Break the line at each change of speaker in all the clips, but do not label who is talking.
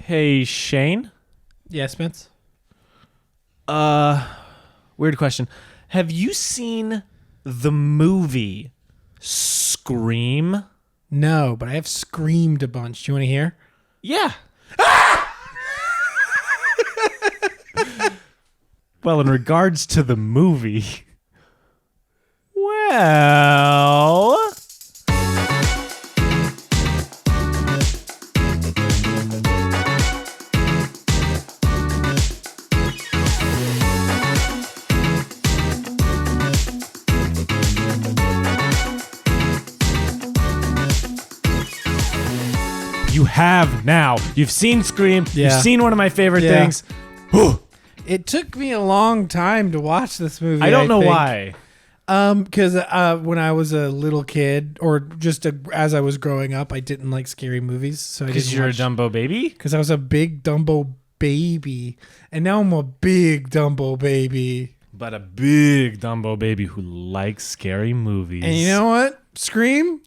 Hey, Shane.
Yeah, Spence?
Weird question. Have you seen the movie Scream?
No, but I have screamed a bunch. Do you want to hear?
Yeah. Well, in regards to the movie, well, you have now. You've seen Scream.
Yeah.
You've seen one of my favorite
Yeah.
things.
It took me a long time to watch this movie.
I don't know
think.
why.
Because when I was a little kid, or just as I was growing up, I didn't like scary movies. So I
Because
didn't
you're
watch,
a Dumbo baby?
Because I was a big Dumbo baby, and now I'm a big Dumbo baby.
But a big Dumbo baby who likes scary movies.
And you know what? Scream,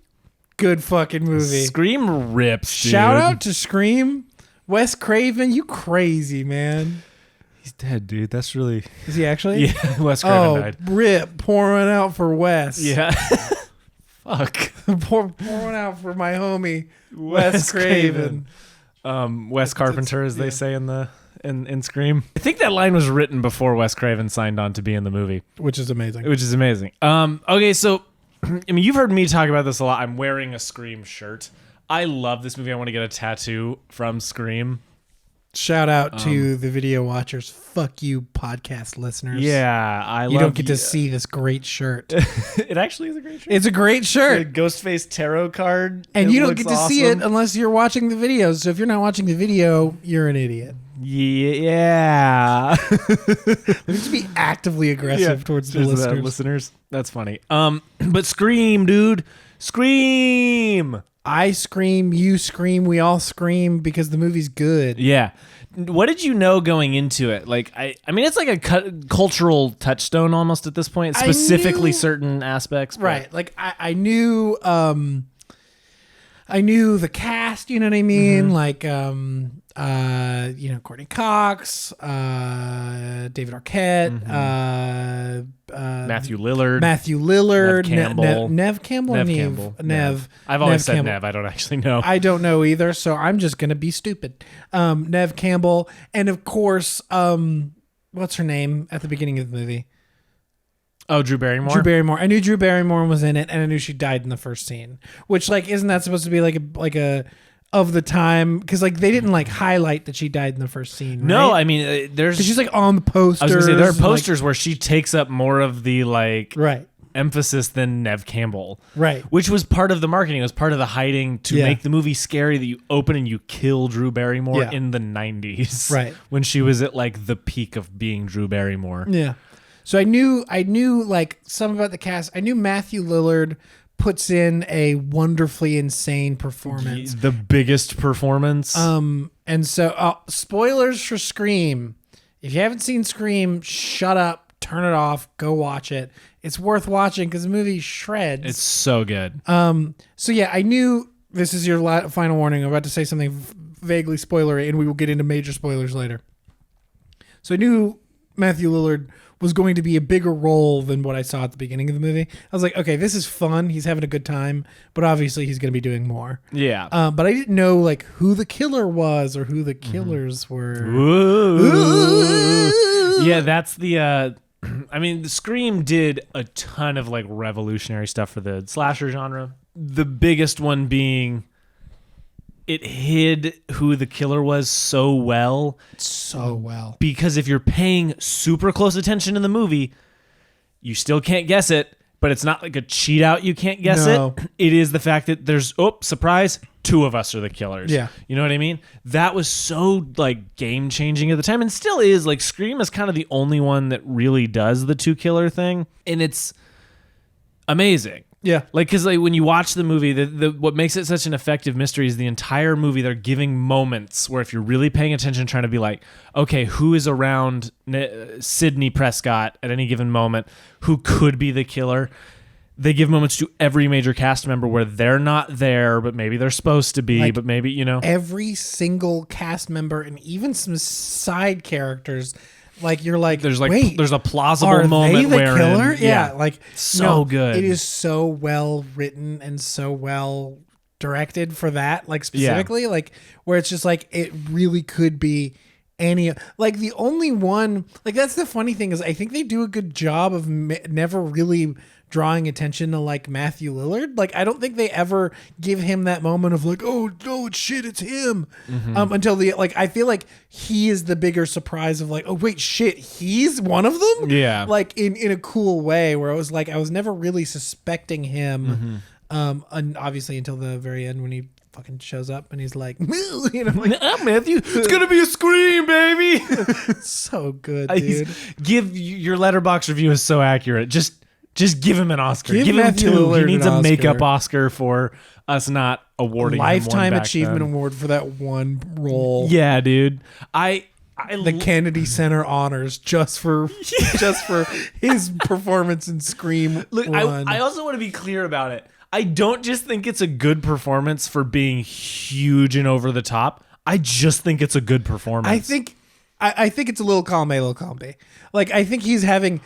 good fucking movie.
Scream rips, dude.
Shout out to Scream, Wes Craven. You crazy man?
He's dead, dude. That's really...
Is he actually?
Yeah, Wes Craven died.
Rip, pouring out for Wes.
Yeah. Fuck.
pouring out for my homie Wes Craven.
Wes Carpenter, as they say in Scream. I think that line was written before Wes Craven signed on to be in the movie,
Which is amazing.
which is amazing. Okay, so I mean, you've heard me talk about this a lot. I'm wearing a Scream shirt. I love this movie. I want to get a tattoo from Scream.
Shout out to the video watchers. Fuck you, podcast listeners.
Yeah,
You don't get to see this great shirt.
It actually is a great shirt.
It's a great
The
shirt.
Ghostface tarot card.
And
It
you don't
looks
get to see it
awesome.
unless you're watching the video. So if you're not watching the video, you're an idiot.
Yeah.
Let's be actively aggressive towards the listeners.
That's funny. But Scream, dude. Scream.
I scream, you scream, we all scream because the movie's good.
Yeah. What did you know going into it? Like, I mean, it's like a cultural touchstone almost at this point, specifically
knew-
certain aspects. But
Right. Like I knew the cast, you know what I mean?
Mm-hmm.
Like Courtney Cox, David Arquette,
Matthew Lillard.
Matthew Lillard,
Nev Campbell.
Nev Campbell,
Nev
Neve?
Campbell.
Nev.
I've always
Nev
said
Campbell.
Nev. I don't actually know.
I don't know either, so I'm just gonna be stupid. Nev Campbell, and of course, what's her name at the beginning of the movie?
Oh, Drew Barrymore?
Drew Barrymore. I knew Drew Barrymore was in it, and I knew she died in the first scene. Which, like, isn't that supposed to be like a of the time? Because like they didn't like highlight that she died in the first scene.
No,
right?
I mean, there's...
'Cause she's like on the posters.
I was going to say, there are
like-
posters where she takes up more of the, like,
right,
emphasis than Nev Campbell.
right.
Which was part of the marketing. It was part of the hiding to
Yeah.
make the movie scary that you open and you kill Drew Barrymore
Yeah.
in the 90s.
Right.
When she was at like the peak of being Drew Barrymore.
Yeah. So I knew like some about the cast. I knew Matthew Lillard puts in a wonderfully insane performance.
The biggest performance.
And so spoilers for Scream. If you haven't seen Scream, shut up, turn it off, go watch it. It's worth watching because the movie shreds.
It's so good.
So yeah, I knew this is your final warning. I'm about to say something vaguely spoilery, and we will get into major spoilers later. So I knew Matthew Lillard was going to be a bigger role than what I saw at the beginning of the movie. I was like, okay, this is fun. He's having a good time, but obviously he's going to be doing more.
Yeah.
But I didn't know like who the killer was or who the killers were.
Ooh. Yeah, that's the... I mean, the Scream did a ton of like revolutionary stuff for the slasher genre. The biggest one being it hid who the killer was so well.
So well.
Because if you're paying super close attention in the movie, you still can't guess it, but it's not like a cheat out. You can't guess
No.
it. It is the fact that there's, surprise, two of us are the killers.
Yeah.
You know what I mean? That was so like game changing at the time and still is. Like Scream is kind of the only one that really does the two killer thing. And it's amazing.
Yeah.
Like, because like when you watch the movie, the what makes it such an effective mystery is the entire movie. They're giving moments where if you're really paying attention, trying to be like, okay, who is around Sidney Prescott at any given moment, who could be the killer. they give moments to every major cast member where they're not there, but maybe they're supposed to be,
Like,
but maybe, you know.
Every single cast member and even some side characters, like you're like,
There's like
wait,
there's a plausible
are
moment
they the
where
killer? Yeah, like
so
no,
good.
It is so well written and so well directed for that, like specifically, like where it's just like it really could be any, like the only one, like that's the funny thing is I think they do a good job of never really drawing attention to like Matthew Lillard. Like I don't think they ever give him that moment of like, oh no, it's shit, it's him. Until the like I feel like he is the bigger surprise of like, oh wait, shit, he's one of them.
Yeah.
Like in a cool way where it was like I was never really suspecting him. And obviously until the very end when he fucking shows up and he's like, you know, like
Matthew, it's gonna be a Scream, baby.
so good, dude.
Give your Letterboxd review is so accurate. Just give him an Oscar.
Give
Give him
Matthew
2.
Lillard
He needs
an
a
Oscar.
makeup Oscar for us not awarding
Lifetime
him one back
Achievement
then.
Award for that one role.
Yeah, dude.
The Kennedy Center honors just for his performance in Scream.
Look,
1.
I also want to be clear about it. I don't just think it's a good performance for being huge and over the top. I just think it's a good performance.
I think it's a little column A, little column B. Like I think he's having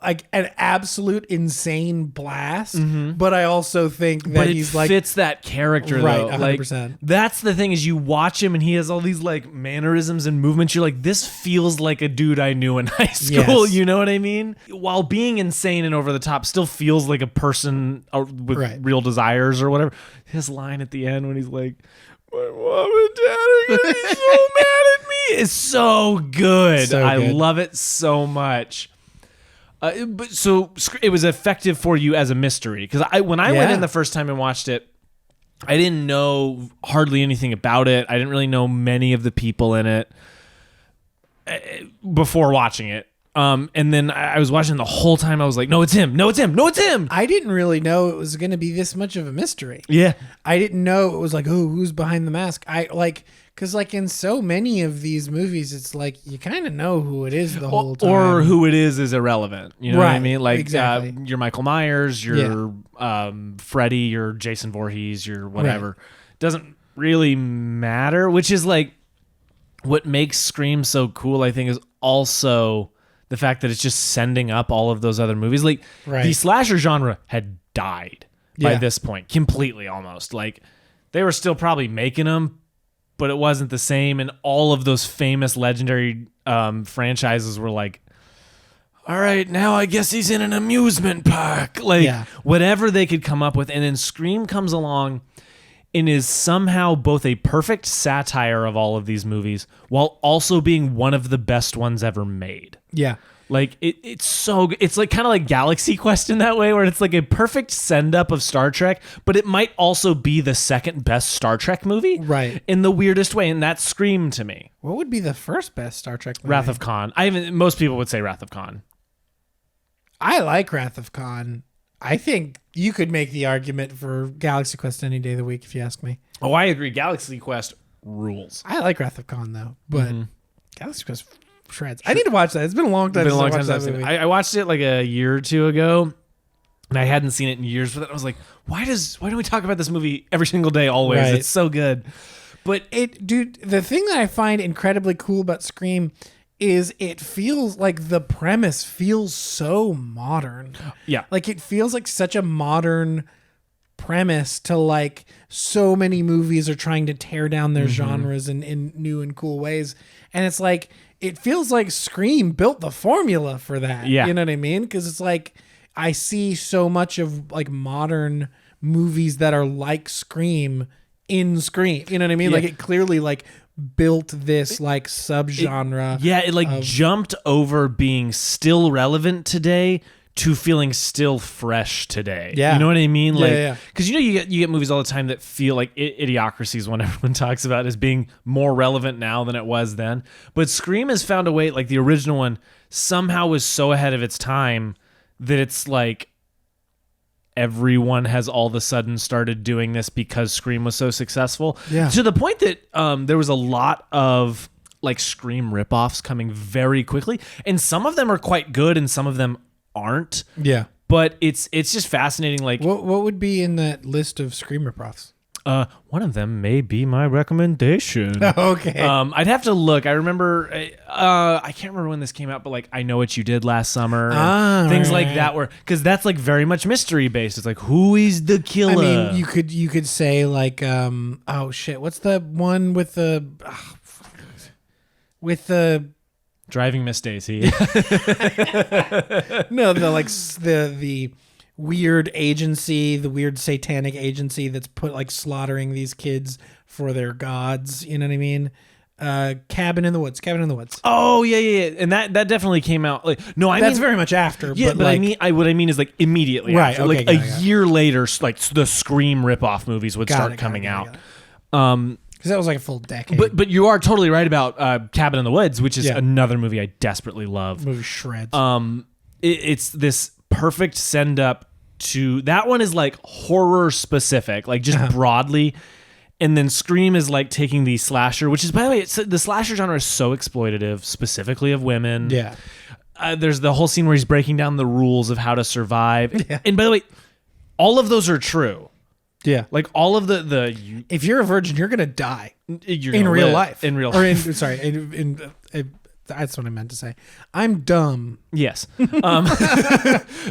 like an absolute insane blast, but I also think that
but it
he's like
fits that character
Right,
though.
100%.
Like that's the thing is you watch him and he has all these like mannerisms and movements. You're like, this feels like a dude I knew in high school.
Yes.
You know what I mean? While being insane and over the top, still feels like a person with
Right.
real desires or whatever. His line at the end when he's like, "My mom and dad are gonna be so mad at me," is so good.
So
I
good.
love it so much. But so it was effective for you as a mystery because when I went
Yeah.
in the first time and watched it, I didn't know hardly anything about it. I didn't really know many of the people in it before watching it. And then I was watching the whole time. I was like, no, it's him. No, it's him. No, it's him.
I didn't really know it was going to be this much of a mystery.
Yeah.
I didn't know it was like, oh, who's behind the mask? I like because like in so many of these movies, it's like you kind of know who it is the whole time,
Or who it is irrelevant. You know what I
Right,
mean? Like
exactly.
you're Michael Myers, you're Freddy, you're Jason Voorhees, you're whatever. Doesn't really matter, which is like what makes Scream so cool, I think, is also the fact that it's just sending up all of those other movies. Like
Right.
the slasher genre had died by
Yeah.
this point, completely almost. Like they were still probably making them, but it wasn't the same. And all of those famous legendary franchises were like, all right, now I guess he's in an amusement park. Like
Yeah.
whatever they could come up with. And then Scream comes along and is somehow both a perfect satire of all of these movies while also being one of the best ones ever made.
Yeah.
Like it's so good. It's like kind of like Galaxy Quest in that way, where it's like a perfect send up of Star Trek, but it might also be the second best Star Trek movie,
Right.
In the weirdest way, and that's Scream to me.
What would be the first best Star Trek movie?
Wrath of Khan. Most people would say Wrath of Khan.
I like Wrath of Khan. I think you could make the argument for Galaxy Quest any day of the week if you ask me.
Oh, I agree. Galaxy Quest rules.
I like Wrath of Khan though, but Galaxy Quest shreds. I need to watch that. It's been a long time
It's been a long
since
time
I watched
since I've
that
seen it.
movie.
I watched it like a year or two ago, and I hadn't seen it in years. But I was like, why don't we talk about this movie every single day, always?
Right.
It's so good. But
Dude, the thing that I find incredibly cool about Scream is it feels like the premise feels so modern.
yeah,
Like it feels like such a modern premise to like so many movies are trying to tear down their genres in new and cool ways. And it's like, it feels like Scream built the formula for that.
Yeah.
You know what I mean? Because it's like, I see so much of like modern movies that are like Scream in Scream. You know what I mean?
Yeah.
Like it clearly like built this like subgenre.
yeah, it like jumped over being still relevant today to feeling still fresh today.
Yeah.
You know what I mean?
Yeah,
Like,
yeah.
because you get movies all the time that feel like Idiocracy is one everyone talks about as being more relevant now than it was then. But Scream has found a way, like the original one somehow was so ahead of its time that it's like everyone has all of a sudden started doing this because Scream was so successful.
Yeah.
To the point that there was a lot of like Scream ripoffs coming very quickly, and some of them are quite good and some of them aren't.
Yeah.
But it's just fascinating. Like,
What would be in that list of Scream ripoffs?
one of them may be my recommendation.
Okay.
I'd have to look. I remember, I can't remember when this came out, but like, I Know What You Did Last Summer, and things like that. Because that's like very much mystery based. It's like, who is the killer?
I mean, you could say like, oh shit, what's the one with the
Driving Miss Daisy.
no, the weird agency, the weird satanic agency that's put like slaughtering these kids for their gods. You know what I mean? Cabin in the Woods.
Oh yeah, and that definitely came out. Like, no, I
That's
mean,
very much after.
yeah, but
like,
what I mean is like immediately,
Right,
after.
okay,
like
got
a
it.
year later, like the Scream ripoff movies would
Got
start
it,
coming
got it,
out.
got it. Because that was like a full decade.
But you are totally right about Cabin in the Woods, which is
Yeah.
another movie I desperately love.
movie shreds.
It's this perfect send up to that one is like horror specific, like just broadly, and then Scream is like taking the slasher, which is, by the way, the slasher genre is so exploitative, specifically of women.
yeah.
There's the whole scene where he's breaking down the rules of how to survive,
Yeah.
and by the way, all of those are true.
Yeah.
Like all of
If you're a virgin, you're gonna die
you're
in
gonna
real
live
life.
in real
or
life.
that's what I meant to say. I'm dumb.
Yes.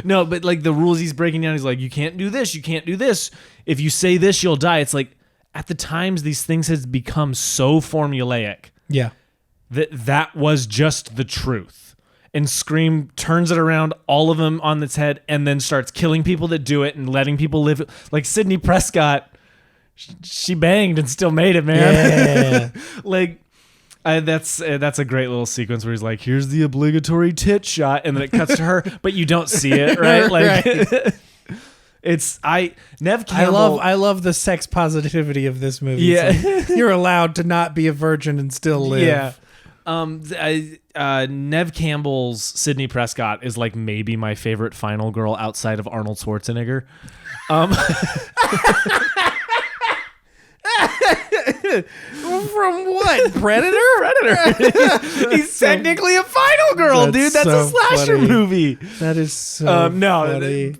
No, but like the rules he's breaking down, he's like, you can't do this, you can't do this. If you say this, you'll die. It's like, at the times, these things has become so formulaic
Yeah.
that was just the truth. And Scream turns it around, all of them on its head, and then starts killing people that do it and letting people live. Like Sidney Prescott, she banged and still made it, man.
Yeah.
Like, that's a great little sequence where he's like, here's the obligatory tit shot, and then it cuts to her, but you don't see it, right? Like,
Right.
Nev Campbell.
I love the sex positivity of this movie.
Yeah.
It's like, you're allowed to not be a virgin and still live.
Yeah. Nev Campbell's Sidney Prescott is like maybe my favorite final girl outside of Arnold Schwarzenegger.
From what? Predator?
He's technically a final girl,
That's
dude. That's
so
a slasher
funny.
movie.
That is so
No,
funny.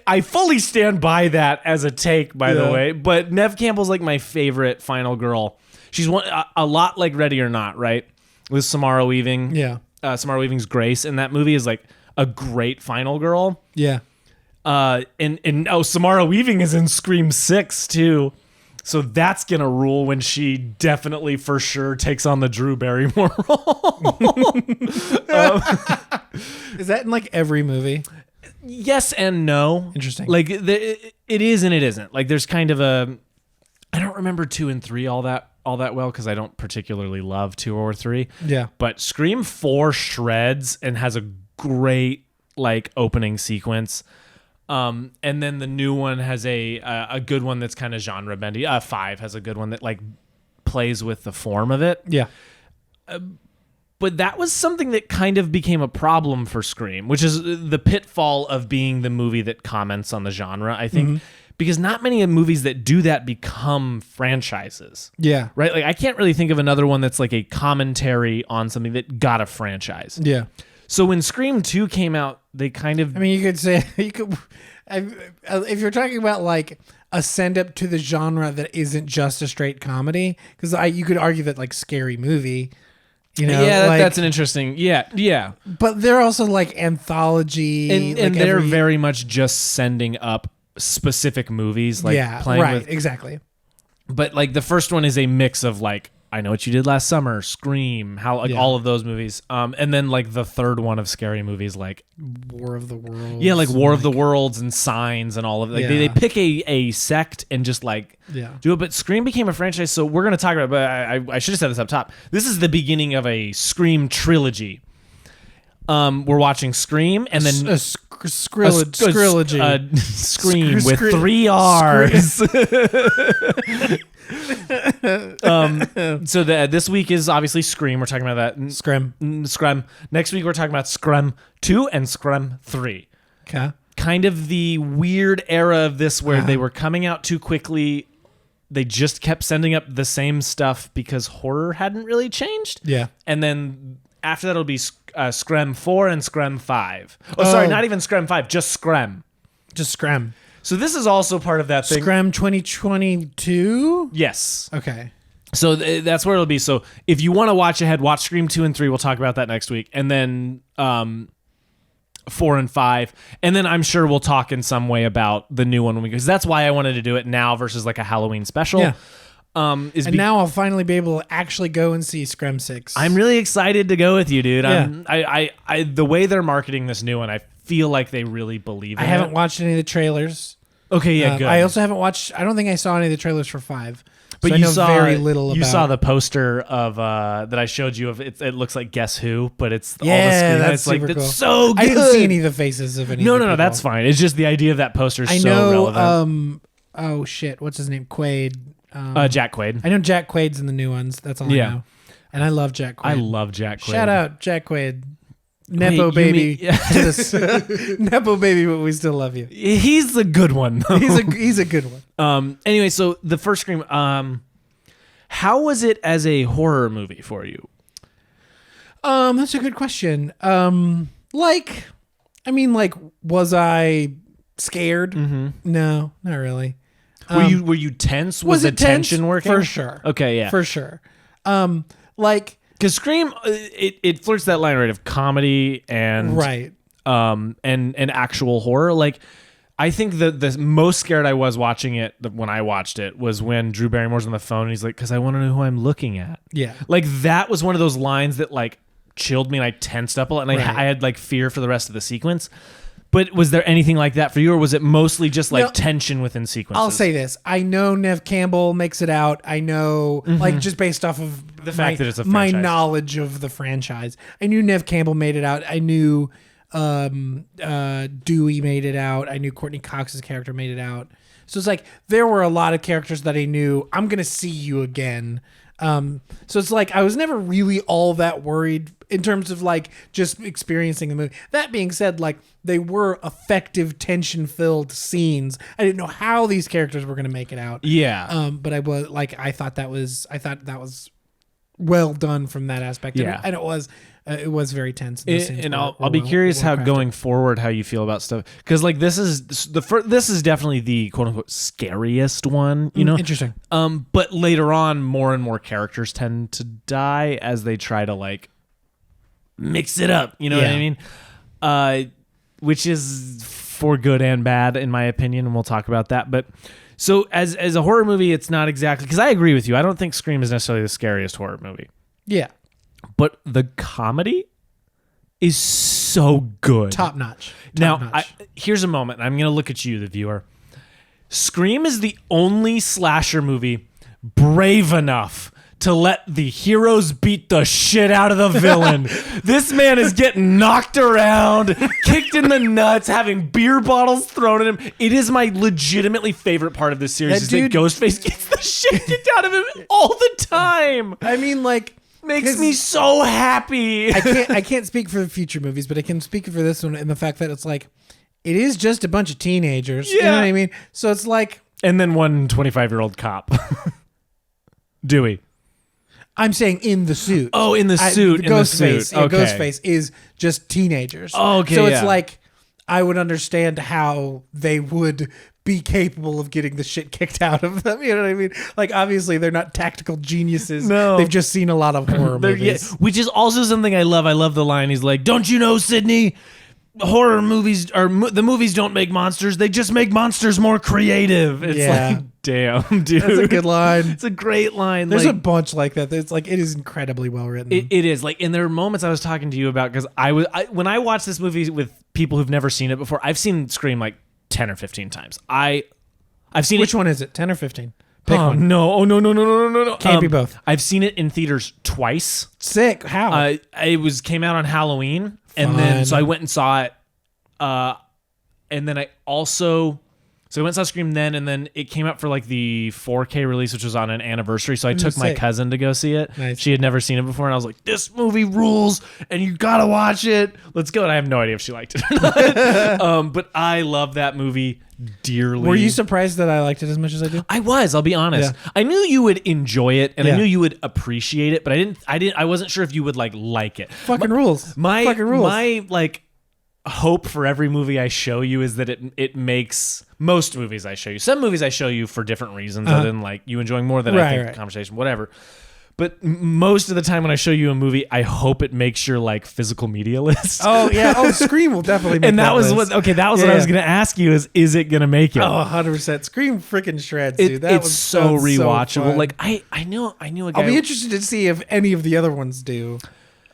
I fully stand by that as a take, by the
Yeah.
way. But Nev Campbell's like my favorite final girl. She's a lot like Ready or Not, right? With Samara Weaving.
Yeah.
Samara Weaving's Grace, and that movie is like a great final girl.
Yeah.
And Samara Weaving is in Scream 6 too. So that's gonna rule when she definitely for sure takes on the Drew Barrymore role.
Is that in like every movie?
Yes and no.
Interesting.
Like it is and it isn't. Like there's kind of a. I don't remember 2 and 3 all that well because I don't particularly love 2 or 3.
Yeah.
But Scream 4 shreds and has a great like opening sequence. And then the new one has a good one that's kind of genre bendy. 5 has a good one that like plays with the form of it.
Yeah.
But that was something that kind of became a problem for Scream, which is the pitfall of being the movie that comments on the genre, I think. Because not many of movies that do that become franchises.
Yeah.
Right? Like I can't really think of another one that's like a commentary on something that got a franchise.
Yeah.
So when Scream 2 came out, they kind of
I mean, you could say if you're talking about like a send up to the genre that isn't just a straight comedy, because you could argue that like Scary Movie, you know,
yeah,
like,
that's an interesting, yeah.
but they're also like anthology,
And
like
they're very much just sending up specific movies, like playing
right,
with.
exactly.
But like the first one is a mix of like I Know What You Did Last Summer, Scream, all of those movies, and then like the third one of Scary Movies, like
War of the Worlds.
yeah, like War of the Worlds and Signs and all of it. Like they
Yeah.
pick a sect and just like do it. But Scream became a franchise, so we're gonna talk about it, but I should have said this up top. This is the beginning of a Scream trilogy. We're watching Scream and then
Skrilogy.
Scream with
Scre-
3 R's. So this week is obviously Scream. We're talking about that.
Scream.
Scream. Next week we're talking about Scream 2 and Scream 3.
Okay.
Kind of the weird era of this where they were coming out too quickly. They just kept sending up the same stuff because horror hadn't really changed.
Yeah.
And then after that it'll be Scream 4 and Scream 5. Oh, sorry, not even Scream 5, just Scream.
Just Scream.
So this is also part of that thing.
Scream 2022?
Yes.
Okay.
So that's where it'll be. So if you want to watch ahead, watch Scream 2 and 3. We'll talk about that next week. And then 4 and 5. And then I'm sure we'll talk in some way about the new one because that's why I wanted to do it now versus like a Halloween special.
Yeah. Now I'll finally be able to actually go and see Scream 6.
I'm really excited to go with you, dude.
Yeah.
I the way they're marketing this new one, I feel like they really believe in it.
I haven't watched any of the trailers.
Okay, yeah, good.
I also haven't watched. I don't think I saw any of the trailers for 5.
But
so
you
I know
saw
very little.
You
about
saw the poster of that I showed you of it. It looks like Guess Who, but it's all the
Yeah,
screen.
that's
It's like
super
it's
cool.
so good.
I didn't see any of the faces of any.
No,
of the people.
that's fine. It's just the idea of that poster is
I
so
know.
relevant.
Oh shit! What's his name? Quaid.
Jack Quaid.
I know Jack Quaid's in the new ones. That's all I know. And I love Jack Quaid.
I love Jack Quaid.
Shout out Jack Quaid. Nepo
you
baby.
mean-
to this. Nepo baby, but we still love you.
He's a good one. Though.
He's a good one.
Anyway, so the first Scream. How was it as a horror movie for you?
That's a good question. Was I scared?
Mm-hmm.
No, not really.
Were you tense? Was the
it tense?
tension working?
For sure.
Okay, yeah.
For sure.
Because Scream, it flirts that line right of comedy and
right.
And actual horror. Like, I think the most scared I was watching it when I watched it was when Drew Barrymore's on the phone and he's like, "Because I want to know who I'm looking at."
Yeah.
Like that was one of those lines that like chilled me and I tensed up a lot and
Right.
I had like fear for the rest of the sequence. But was there anything like that for you, or was it mostly just like
No,
tension within sequences?
I'll say this. I know Nev Campbell makes it out. I know, like, just based off of
The fact that it's a
my
franchise.
knowledge of the franchise. I knew Nev Campbell made it out. I knew Dewey made it out. I knew Courtney Cox's character made it out. So it's like there were a lot of characters that I knew. I'm gonna see you again. So it's like I was never really all that worried in terms of like just experiencing the movie. That being said, like they were effective tension-filled scenes. I didn't know how these characters were going to make it out.
Yeah.
But I was like, I thought that was well done from that aspect.
Yeah.
And it was very tense. And, those scenes
And
were-
I'll
were
be
well-
curious how
well-crafted.
going forward how you feel about stuff because like this is this is definitely the quote unquote scariest one, you know.
Interesting.
But later on, more and more characters tend to die as they try to like mix it up. You know what I mean? Which is for good and bad in my opinion, and we'll talk about that. But so as a horror movie, it's not exactly because I agree with you. I don't think Scream is necessarily the scariest horror movie.
Yeah.
But the comedy is so good.
Top notch.
Now, here's a moment. I'm going to look at you, the viewer. Scream is the only slasher movie brave enough to let the heroes beat the shit out of the villain. This man is getting knocked around, kicked in the nuts, having beer bottles thrown at him. It is my legitimately favorite part of this series is that Ghostface gets the shit kicked out of him all the time.
I mean, like,
Makes me so happy.
I can't speak for the future movies, but I can speak for this one in the fact that it's like it is just a bunch of teenagers. You know what I mean? So it's like
And then one 25-year-old cop. Dewey.
I'm saying in the suit.
Oh, in the suit. in the
Ghostface.
suit. Okay.
Ghostface is just teenagers.
Oh, okay,
So it's
yeah.
like I would understand how they would be capable of getting the shit kicked out of them. You know what I mean? Like obviously they're not tactical geniuses.
No.
They've just seen a lot of horror movies.
Which is also something I love. I love the line. He's like, "Don't you know, Sydney? Horror movies or the movies don't make monsters. They just make monsters more creative." It's
Yeah.
like, damn, dude.
That's a good line.
It's a great line.
There's
like,
a bunch like that. It's like it is incredibly well written.
It is like, and there are moments I was talking to you about because when I watch this movie with people who've never seen it before. I've seen Scream like 10 or 15 times. I've seen
Which
it.
one is it? 10 or 15? Pick
Oh
one.
no! Oh no!
Can't be both.
I've seen it in theaters twice.
Sick. How?
It came out on Halloween, and then
Fun.
so I went and saw it. And then I also So I went and saw Scream then, and then it came out for like the 4K release, which was on an anniversary. So I took my
sick.
cousin to go see it.
Nice.
She had never seen it before, and I was like, "This movie rules, and you gotta watch it. Let's go." And I have no idea if she liked it or not. But I love that movie dearly.
Were you surprised that I liked it as much as I do?
I was. I'll be honest.
Yeah.
I knew you would enjoy it, and I
Yeah.
knew you would appreciate it. But I wasn't sure if you would like it.
Fucking rules.
My
Fucking rules.
my like hope for every movie I show you is that it makes most movies I show you. Some movies I show you for different reasons, other than like you enjoying more than I think the conversation, whatever. But most of the time when I show you a movie, I hope it makes your like physical media list.
Oh yeah. Oh, Scream will definitely make
and that was
list.
what I was going to ask you is it going to make it?
Oh, 100%. Scream freaking shreds, dude. That
It's
was
so
that's
rewatchable.
fun.
Like I knew a guy.
I'll be interested to see if any of the other ones do.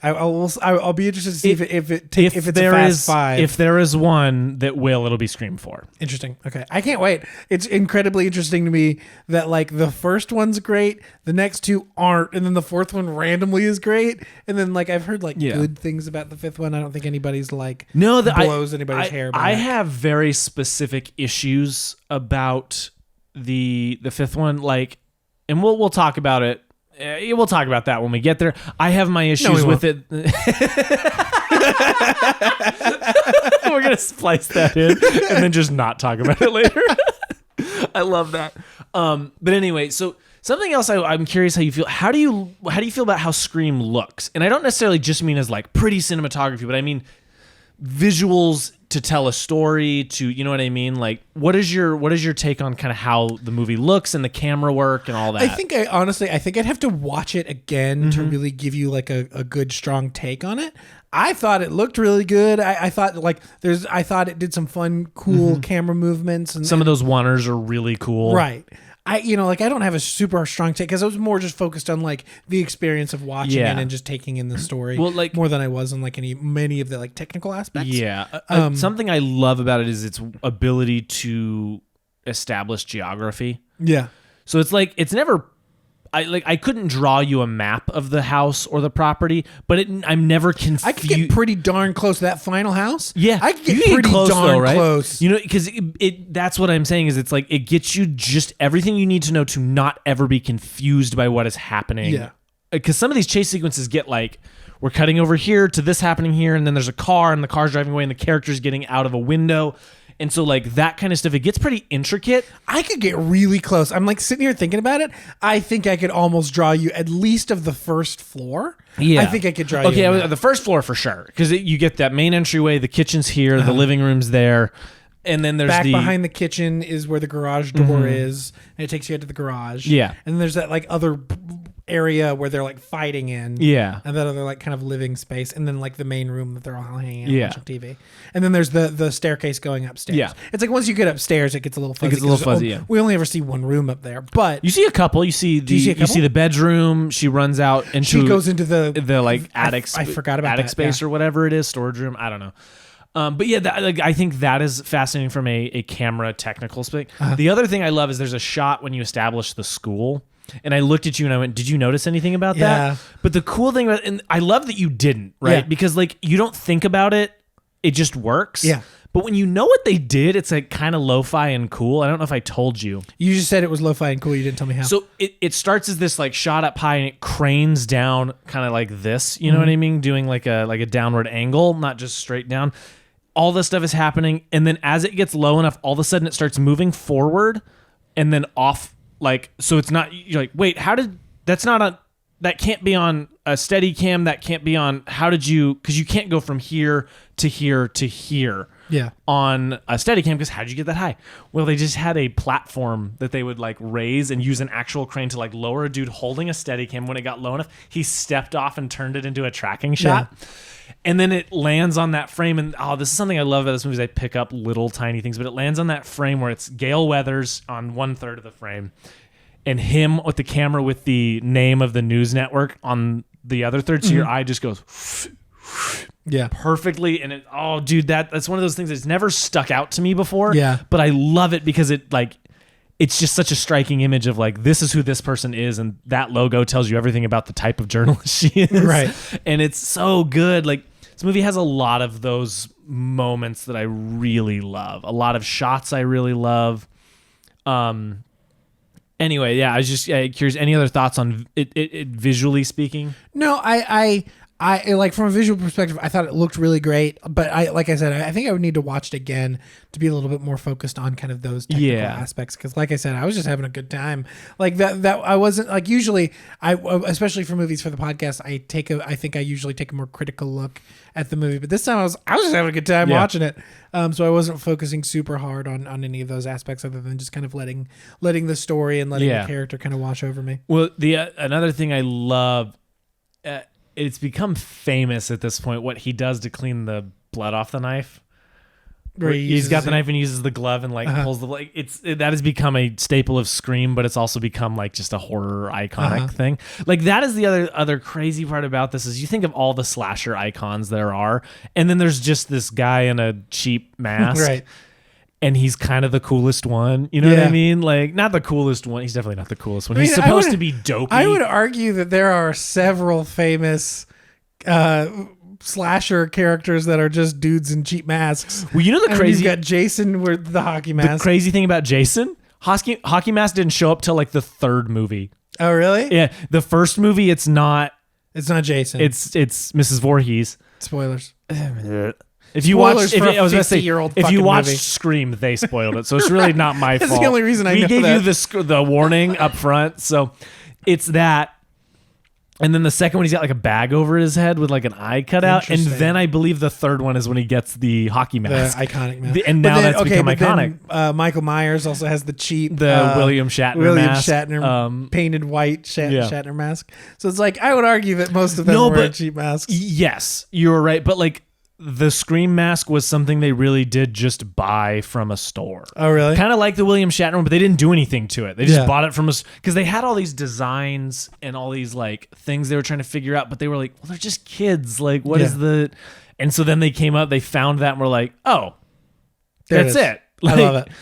I'll be interested to see if it's a Fast Five.
If there is one that will, it'll be Scream 4.
Interesting. Okay. I can't wait. It's incredibly interesting to me that like the first one's great, the next two aren't, and then the fourth one randomly is great. And then like I've heard like good things about the fifth one. I don't think anybody's like blows anybody's hair back.
I have very specific issues about the fifth one, like, and we'll talk about it. We'll talk about that when we get there. I have my issues with it. We're gonna splice that in and then just not talk about it later. I love that. But anyway, so something else I'm curious how you feel. How do you feel about how Scream looks? And I don't necessarily just mean as like pretty cinematography, but I mean visuals to tell a story, to, you know what I mean? Like, what is your take on kind of how the movie looks and the camera work and all that?
I think I'd have to watch it again to really give you like a good strong take on it. I thought it looked really good. I thought it did some fun, cool camera movements, and
some of those oneers are really cool.
Right. I don't have a super strong take because I was more just focused on like the experience of watching it and just taking in the story more than I was on like many of the like technical aspects.
Yeah. Something I love about it is its ability to establish geography.
Yeah.
So it's like it's never I couldn't draw you a map of the house or the property, but I'm never confused.
I could get pretty darn close to that final house.
Yeah,
I could get pretty
close,
darn
though, right?
close.
You know, because that's what I'm saying is it's like it gets you just everything you need to know to not ever be confused by what is happening.
Yeah.
Because some of these chase sequences get like, we're cutting over here to this happening here, and then there's a car, and the car's driving away, and the character's getting out of a window. And so, like, that kind of stuff, it gets pretty intricate.
I could get really close. I'm, like, sitting here thinking about it. I think I could almost draw you at least of the first floor.
Yeah.
I think I could draw you.
Okay, the first floor for sure. Because you get that main entryway, the kitchen's here, the living room's there. And then there's
back behind the kitchen is where the garage door is. And it takes you into the garage.
Yeah.
And then there's that, like, other area where they're, like, fighting in.
Yeah.
And that other, like, kind of living space. And then, like, the main room that they're all hanging out watching TV. And then there's the staircase going upstairs.
Yeah.
It's like once you get upstairs, it gets a little fuzzy.
Yeah.
We only ever see one room up there. But
you see a couple. You see the bedroom. She runs out and
she goes into the
like attic.
I forgot about
attic
that,
space or whatever it is, storage room. I don't know. But yeah, I think that is fascinating from a camera technical space. The other thing I love is there's a shot when you establish the school. And I looked at you and I went, did you notice anything about that? But the cool thing about, and I love that you didn't, right?
Yeah.
Because like you don't think about it, it just works.
Yeah.
But when you know what they did, it's like kind of lo-fi and cool. I don't know if I told you.
You just said it was lo-fi and cool. You didn't tell me how.
So it starts as this like shot up high and it cranes down kind of like this, you know what I mean? Doing like a downward angle, not just straight down. All this stuff is happening. And then as it gets low enough, all of a sudden it starts moving forward and then off. Like, so it's not, you're like, wait, that can't be on a steady cam. That can't be on, because you can't go from here to here to here on a steady cam, because how'd you get that high? Well, they just had a platform that they would like raise and use an actual crane to like lower a dude holding a steady cam. When it got low enough, he stepped off and turned it into a tracking shot. Yeah. And then it lands on that frame. And this is something I love about this movie is I pick up little tiny things, but it lands on that frame where it's Gale Weathers on 1/3 of the frame and him with the camera with the name of the news network on the other third. So your eye just goes perfectly. And dude, that's one of those things that's never stuck out to me before.
Yeah.
But I love it because it's just such a striking image of like, this is who this person is. And that logo tells you everything about the type of journalist she is.
Right.
And it's so good. Like This movie has a lot of those moments that I really love. A lot of shots I really love. Anyway, yeah, I was just curious. Any other thoughts on it visually speaking?
No, I like from a visual perspective, I thought it looked really great. But like I said, I think I would need to watch it again to be a little bit more focused on kind of those technical aspects. Because, like I said, I was just having a good time. Like that I wasn't like usually especially for movies for the podcast, I think I usually take a more critical look at the movie. But this time I was just having a good time watching it. So I wasn't focusing super hard on any of those aspects other than just kind of letting the story and letting the character kind of wash over me.
Well, the another thing I love. It's become famous at this point what he does to clean the blood off the knife. He's got the knife and uses the glove and pulls the that has become a staple of Scream, but it's also become like just a horror iconic thing. Like that is the other crazy part about this is you think of all the slasher icons there are, and then there's just this guy in a cheap mask.
Right.
And he's kind of the coolest one. You know what I mean? Like, not the coolest one. He's definitely not the coolest one. He's supposed to be dopey.
I would argue that there are several famous slasher characters that are just dudes in cheap masks.
Well, you know the crazy...
You've got Jason with the hockey mask.
The crazy thing about Jason, hockey mask didn't show up till like the third movie.
Oh, really?
Yeah. The first movie, it's not...
It's not Jason.
It's Mrs. Voorhees.
Spoilers.
If you watch, I was going to say, if you watched
movie.
Scream, they spoiled it, so it's really not my fault.
That's the only reason I know
We gave
that.
you the warning up front, so it's that. And then the second one, he's got like a bag over his head with like an eye cut out, and then I believe the third one is when he gets the hockey mask,
the iconic mask.
And now that's become iconic.
Then, Michael Myers also has the cheap,
William Shatner mask.
Painted white Shatner mask. So it's like I would argue that most of them were cheap masks.
Yes, you're right, but like. The Scream mask was something they really did just buy from a store.
Oh, really?
Kind of like the William Shatner one, but they didn't do anything to it. They just bought it from us because they had all these designs and all these like things they were trying to figure out, but they were like, well, they're just kids. Like, what is the... And so then they came up, they found that and were like, oh, that's it. Like,
I love it.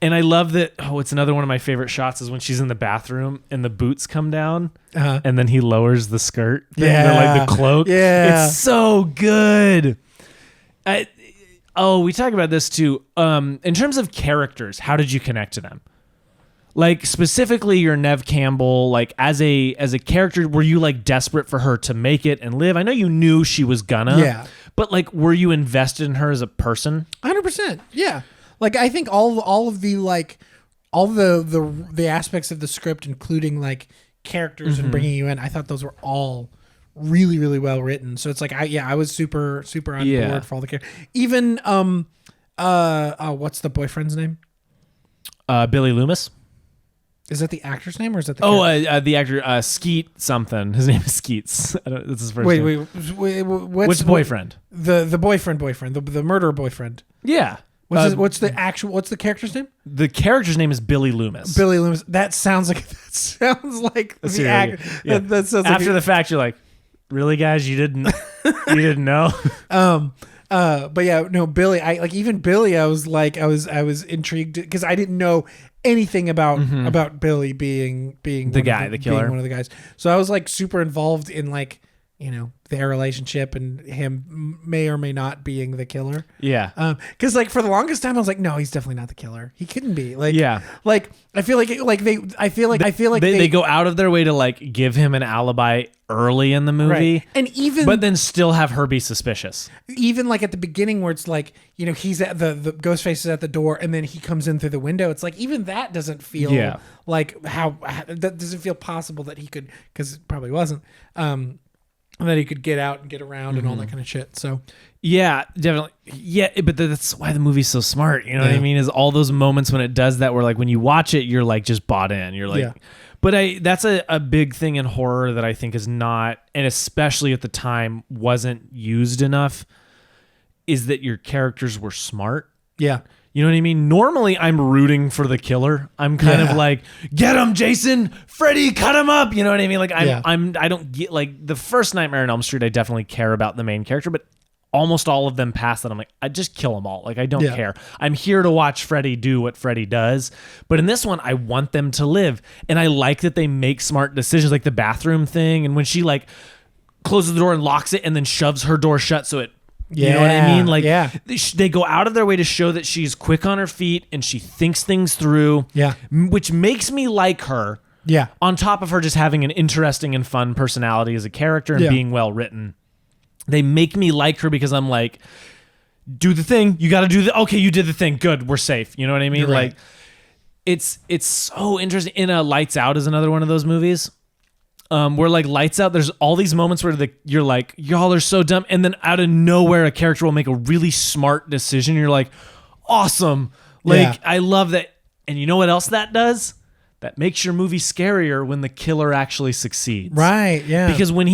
And I love that. Oh, it's another one of my favorite shots is when she's in the bathroom and the boots come down and then he lowers the skirt. Like the cloak.
Yeah.
It's so good. We talk about this too. In terms of characters, how did you connect to them? Like specifically your Neve Campbell, like as a character, were you like desperate for her to make it and live? I know you knew she was gonna, but like, were you invested in her as a person?
100%. Yeah. Like I think all of the like all the aspects of the script, including like characters and bringing you in, I thought those were all really, really well written. So it's like I was super on board for all the characters. Even what's the boyfriend's name?
Billy Loomis.
Is that the actor's name or is that the
the actor Skeet something? His name is Skeets. That's his first name.
Wait,
which boyfriend?
The boyfriend, the murderer boyfriend.
Yeah.
What's the character's name?
The character's name is Billy Loomis.
Billy Loomis. That sounds like the actor.
Yeah.
That sounds
after the fact. You're like, really, guys? You didn't know?
But yeah, no, Billy. I was intrigued because I didn't know anything about Billy being
the guy, the killer,
being one of the guys. So I was like super involved in like their relationship and him may or may not being the killer.
Yeah.
Because like for the longest time I was like, no, he's definitely not the killer. He couldn't be. Like,
yeah.
Like I feel like
they go out of their way to like give him an alibi early in the movie,
right. And
but then still have her be suspicious.
Even like at the beginning where it's like he's at the Ghostface is at the door and then he comes in through the window. It's like even that doesn't feel like how that doesn't feel possible that he could, because it probably wasn't. And that he could get out and get around and all that kind of shit. So,
yeah, definitely. Yeah, but that's why the movie's so smart. You know what I mean? Is all those moments when it does that where like when you watch it, you're like just bought in. You're like, but that's a big thing in horror that I think is not, and especially at the time wasn't used enough, is that your characters were smart.
Yeah.
You know what I mean? Normally, I'm rooting for the killer. I'm kind of like, get him, Jason, Freddy, cut him up. You know what I mean? Like, I don't get like the first Nightmare on Elm Street. I definitely care about the main character, but almost all of them past that, I'm like, I just kill them all. Like, I don't care. I'm here to watch Freddy do what Freddy does. But in this one, I want them to live, and I like that they make smart decisions, like the bathroom thing, and when she like closes the door and locks it, and then shoves her door shut so it You know what I mean? Like,
yeah.
they go out of their way to show that she's quick on her feet and she thinks things through.
Yeah.
Which makes me like her.
Yeah.
On top of her just having an interesting and fun personality as a character and being well written. They make me like her because I'm like, do the thing. You got to do the. Okay, you did the thing. Good. We're safe. You know what I mean?
You're right.
Like, it's so interesting. Lights Out is another one of those movies. Where like Lights Out, there's all these moments where you're like, y'all are so dumb, and then out of nowhere, a character will make a really smart decision. You're like, awesome. Like, I love that. And you know what else that does? That makes your movie scarier when the killer actually succeeds.
Right, yeah.
Because when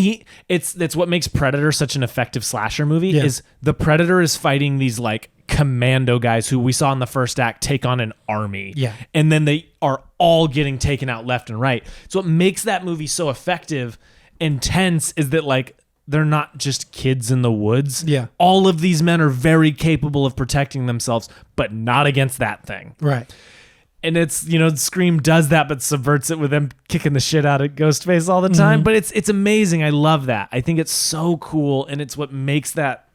that's what makes Predator such an effective slasher movie is the Predator is fighting these like commando guys who we saw in the first act take on an army.
Yeah.
And then they are all getting taken out left and right. So what makes that movie so effective and tense is that like they're not just kids in the woods.
Yeah.
All of these men are very capable of protecting themselves, but not against that thing.
Right.
And it's, Scream does that, but subverts it with them kicking the shit out of Ghostface all the time.
Mm-hmm.
But it's amazing. I love that. I think it's so cool. And it's what makes that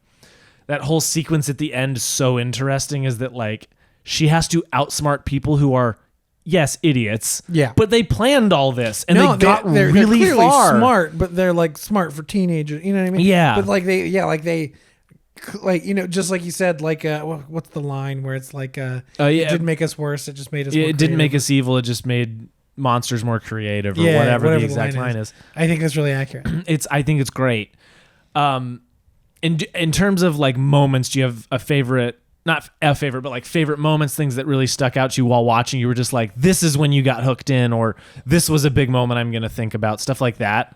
whole sequence at the end so interesting is that like she has to outsmart people who are, yes, idiots.
Yeah.
But they planned all this and they got
they're
really
clearly
far.
smart, but they're like smart for teenagers. You know what I mean?
Yeah.
But just like you said, like what's the line where it's like it didn't make us worse, it just made us more
it didn't make
creative.
us evil, it just made monsters more creative or whatever the exact line is.
I think that's really accurate.
I think it's great. In terms of like moments, do you have a favorite, not a favorite, but like favorite moments, things that really stuck out to you while watching? You were just like, this is when you got hooked in, or this was a big moment I'm going to think about, stuff like that.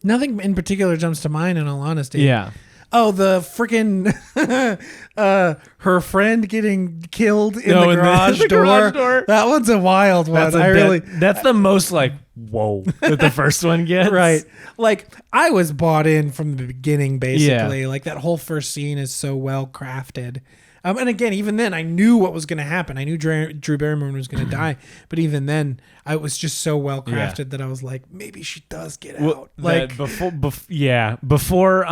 Nothing in particular jumps to mind, in all honesty.
Yeah.
Oh, the freaking her friend getting killed in the garage door. That one's a wild one.
That's the most like whoa that the first one gets.
Right. Like I was bought in from the beginning, basically.
Yeah.
Like that whole first scene is so well crafted. And again, even then, I knew what was going to happen. I knew Drew Barrymore was going to die. But even then, I was just so well crafted that I was like, maybe she does get out. Like
before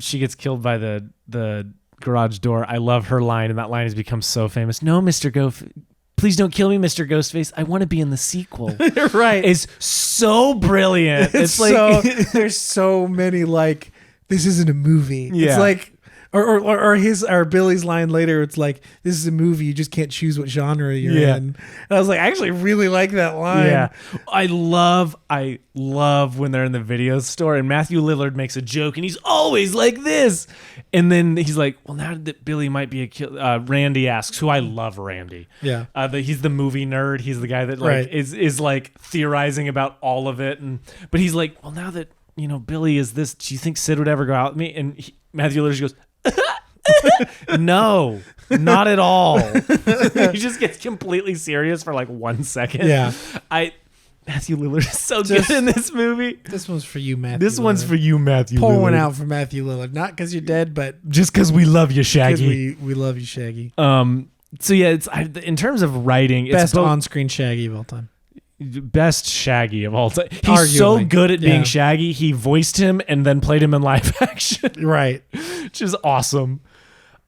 she gets killed by the garage door. I love her line, and that line has become so famous. No, please don't kill me, Mr. Ghostface. I want to be in the sequel.
Right.
It's so brilliant. It's like
so, there's so many like this isn't a movie.
Yeah.
It's like. Or Billy's line later, it's like, this is a movie, you just can't choose what genre you're in. And I was like, I actually really like that line.
Yeah. I love when they're in the video store and Matthew Lillard makes a joke and he's always like this. And then he's like, well, now that Billy might be a killer, Randy asks, who I love Randy.
Yeah.
He's the movie nerd. He's the guy that like is like theorizing about all of it. But he's like, well, now that, Billy is this, do you think Sid would ever go out with me? And Matthew Lillard goes, no, not at all. He just gets completely serious for like 1 second.
Yeah.
Matthew Lillard is so good in this movie.
This one's for you, Matthew.
This one's for you, Matthew
Pour
Lillard.
one out for Matthew Lillard. Not because you're dead, but
just because we love you, Shaggy.
Because we love you, Shaggy.
So yeah, in terms of writing, it's
best on-screen Shaggy of all time.
Best Shaggy of all time. He's
Arguably.
so good at being Shaggy. He voiced him and then played him in live action.
Right.
Which is awesome.